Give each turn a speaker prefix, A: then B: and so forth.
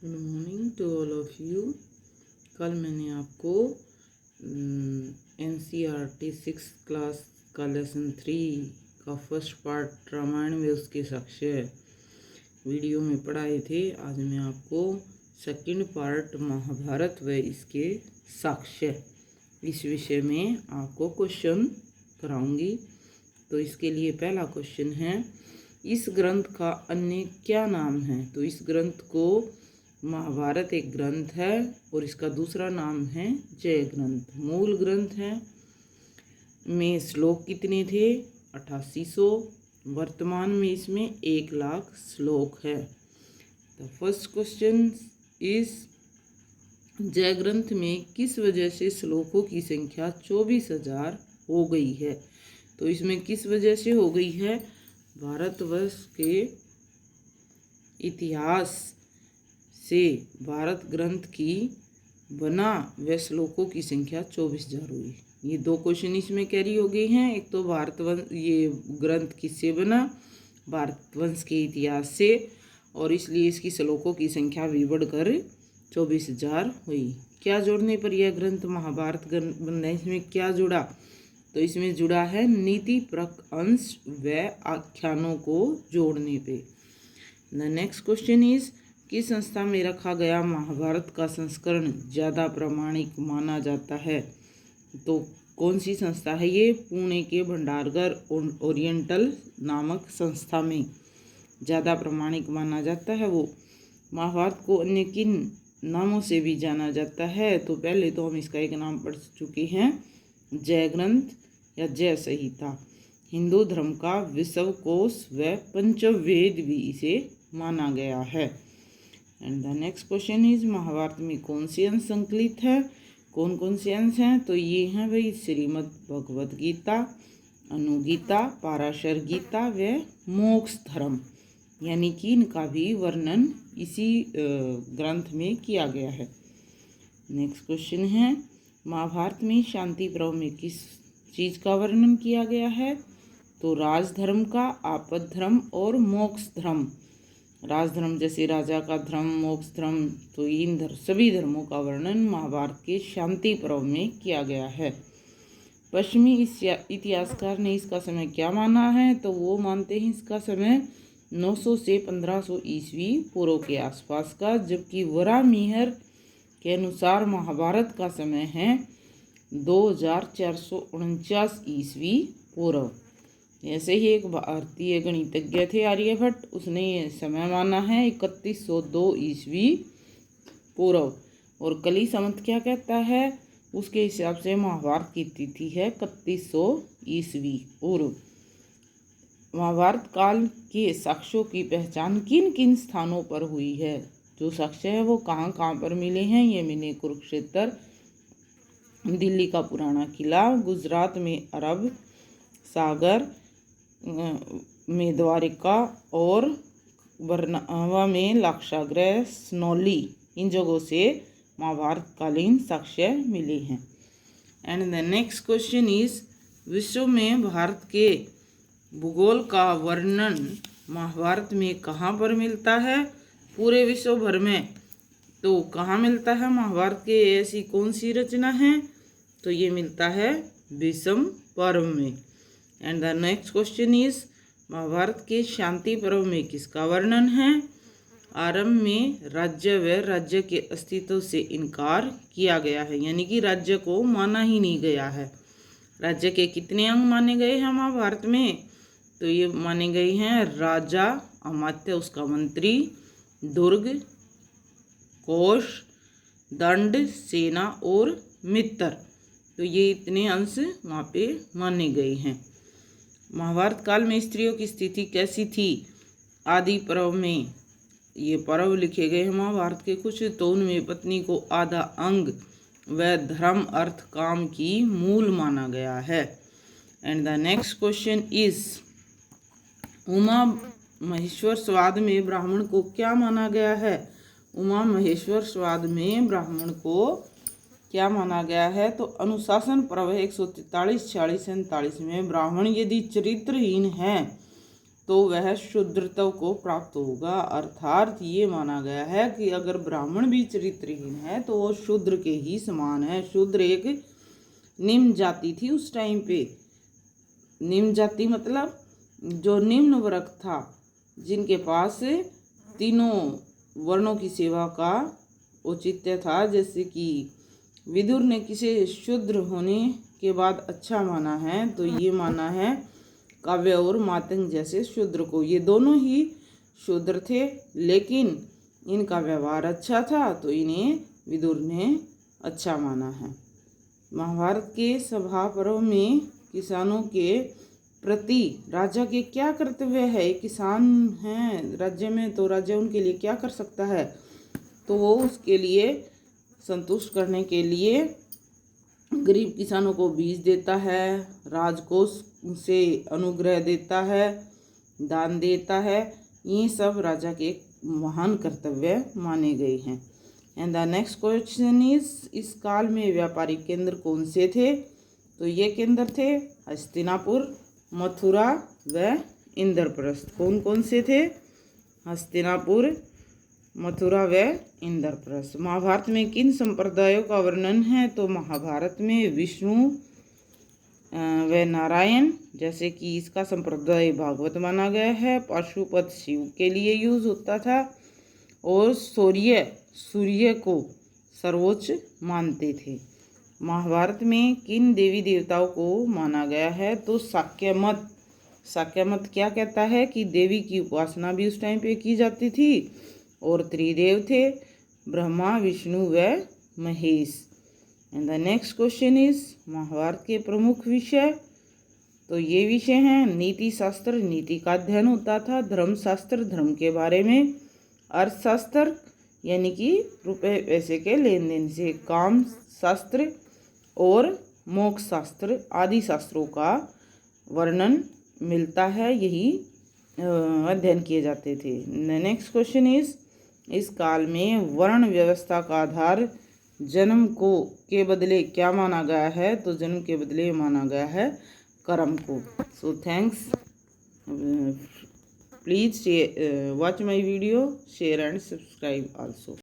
A: Good morning to all of you. कल मैंने आपको NCERT 6 क्लास का लेसन 3 का फर्स्ट पार्ट रामायण व उसके साक्ष्य वीडियो में पढ़ाए थे। आज मैं आपको सेकंड पार्ट महाभारत व इसके साक्ष्य इस विषय में आपको क्वेश्चन कराऊंगी। तो इसके लिए पहला क्वेश्चन है, इस ग्रंथ का अन्य क्या नाम है? तो इस ग्रंथ को महाभारत एक ग्रंथ है और इसका दूसरा नाम है जय ग्रंथ। मूल ग्रंथ है में श्लोक कितने थे? 8800। वर्तमान में इसमें 1,00,000 श्लोक है। द फर्स्ट क्वेश्चन इज, जय ग्रंथ में किस वजह से श्लोकों की संख्या 24,000 हो गई है? तो इसमें किस वजह से हो गई है? भारतवर्ष के इतिहास से भारत ग्रंथ की बना व श्लोकों की संख्या 24,000 हुई। ये दो क्वेश्चन इसमें कैरी हो गए हैं। एक तो भारतवंश, ये ग्रंथ किससे बना? भारतवंश के इतिहास से, और इसलिए इसकी श्लोकों की संख्या भी बढ़कर 24,000 हुई। क्या जोड़ने पर यह ग्रंथ महाभारत ग्रंथ बनना? इसमें क्या जुड़ा? तो इसमें जुड़ा है नीतिपरक अंश व आख्यानों को जोड़ने पे। द नेक्स्ट क्वेश्चन इज, किस संस्था में रखा गया महाभारत का संस्करण ज़्यादा प्रामाणिक माना जाता है? तो कौन सी संस्था है ये? पुणे के भंडारगर ओरिएंटल नामक संस्था में ज़्यादा प्रामाणिक माना जाता है। वो महाभारत को अन्य किन नामों से भी जाना जाता है? तो पहले तो हम इसका एक नाम पढ़ चुके हैं, जय ग्रंथ या जय संहिता। हिंदू धर्म का विश्वकोश व पंचवेद भी इसे माना गया है। And the next question is, Mahabharat में कौन से अंश संकलित है? कौन कौन से अंश हैं? तो ये हैं भाई श्रीमद् भगवद गीता, अनुगीता, पाराशर गीता व मोक्ष धर्म, यानी कि इनका भी वर्णन इसी ग्रंथ में किया गया है। नेक्स्ट क्वेश्चन है, महाभारत में शांति पर्व में किस चीज़ का वर्णन किया गया है? तो राजधर्म का, आपद धर्म और मोक्ष धर्म। राजधर्म जैसे राजा का धर्म, मोक्ष धर्म, तो इन सभी धर्मों का वर्णन महाभारत के शांति पर्व में किया गया है। पश्चिमी इतिहासकार ने इसका समय क्या माना है? तो वो मानते हैं इसका समय 900 से 1500 ईस्वी पूर्व के आसपास का, जबकि वराहमिहिर के अनुसार महाभारत का समय है 2449 ईस्वी पूर्व। ऐसे ही एक भारतीय गणितज्ञ थे आर्यभट्ट, उसने ये समय माना है 3102 ईस्वी पूर्व। और कली संवत क्या कहता है? उसके हिसाब से महाभारत की तिथि है 3100 ईस्वी पूर्व। महाभारत काल के साक्ष्यों की पहचान किन किन स्थानों पर हुई है? जो साक्ष्य है वो कहाँ कहाँ पर मिले हैं? ये मिले कुरुक्षेत्र, दिल्ली का पुराना किला, गुजरात में अरब सागर में द्वारिका और बरनावा में लाक्षागृह, स्नौली, इन जगहों से महाभारत कालीन साक्ष्य मिले हैं। And the next question is, विश्व में भारत के भूगोल का वर्णन महाभारत में कहाँ पर मिलता है? पूरे विश्व भर में। तो कहाँ मिलता है महाभारत के? ऐसी कौन सी रचना है? तो ये मिलता है भीष्म पर्व में। And the next question is, Mahabharat के शांति पर्व में किसका वर्णन है? आरंभ में राज्य व राज्य के अस्तित्व से इनकार किया गया है, यानी कि राज्य को माना ही नहीं गया है। राज्य के कितने अंग माने गए हैं महाभारत में? तो ये माने गए हैं राजा, अमात्य उसका मंत्री, दुर्ग, कोश, दंड, सेना और मित्र। तो ये इतने अंश वहाँ पे माने गए हैं। महाभारत काल में स्त्रियों की स्थिति कैसी थी? आदि पर्व में ये पर्व लिखे गए हैं महाभारत के कुछ, तो उनमें पत्नी को आधा अंग व धर्म, अर्थ, काम की मूल माना गया है। And the next question is, Uma Maheshwar स्वाद में ब्राह्मण को क्या माना गया है? उमा महेश्वर स्वाद में ब्राह्मण को क्या माना गया है? तो अनुशासन पर्व 143, 46, 47 में ब्राह्मण यदि चरित्रहीन है तो वह शूद्रत्व को प्राप्त होगा। अर्थात ये माना गया है कि अगर ब्राह्मण भी चरित्रहीन है तो वो शूद्र के ही समान है। शूद्र एक निम्न जाति थी उस टाइम पे। निम्न जाति मतलब जो निम्न वर्ग था, जिनके पास तीनों वर्णों की सेवा का औचित्य था। जैसे कि विदुर ने किसे शूद्र होने के बाद अच्छा माना है, तो ये माना है काव्य और मातंग जैसे शूद्र को। ये दोनों ही शूद्र थे, लेकिन इनका व्यवहार अच्छा था तो इन्हें विदुर ने अच्छा माना है। महाभारत के सभा पर्व में किसानों के प्रति राजा के क्या कर्तव्य है। किसान हैं राज्य में, तो राजा उनके लिए क्या कर सकता है, तो वो उसके लिए संतुष्ट करने के लिए गरीब किसानों को बीज देता है, राजकोष से अनुग्रह देता है, दान देता है। ये सब राजा के महान कर्तव्य माने गए हैं। And the next question is, इस काल में व्यापारिक केंद्र कौन से थे, तो ये केंद्र थे हस्तिनापुर, मथुरा व इंद्रप्रस्थ। कौन कौन से थे, हस्तिनापुर, मथुरा व इंद्रप्रस्थ। महाभारत में किन संप्रदायों का वर्णन है, तो महाभारत में विष्णु व नारायण, जैसे कि इसका संप्रदाय भागवत माना गया है। पाशुपत शिव के लिए यूज होता था, और सूर्य को सर्वोच्च मानते थे। महाभारत में किन देवी देवताओं को माना गया है, तो शाक्यमत। शाक्यमत क्या कहता है कि देवी की उपासना भी उस टाइम पे की जाती थी, और त्रिदेव थे, ब्रह्मा, विष्णु व Mahesh. And the next question is, Mahabharat के प्रमुख विषय, तो ये विषय हैं नीति शास्त्र, नीति का अध्ययन होता था। धर्मशास्त्र, धर्म के बारे में। अर्थशास्त्र यानी कि रुपए पैसे के लेन देन से। काम शास्त्र और मोक्ष शास्त्र आदि शास्त्रों का वर्णन मिलता है, यही अध्ययन किए जाते थे। नेक्स्ट क्वेश्चन इज, इस काल में वर्ण व्यवस्था का आधार जन्म को के बदले क्या माना गया है, तो जन्म के बदले माना गया है कर्म को। So thanks, please watch my video, share and subscribe also.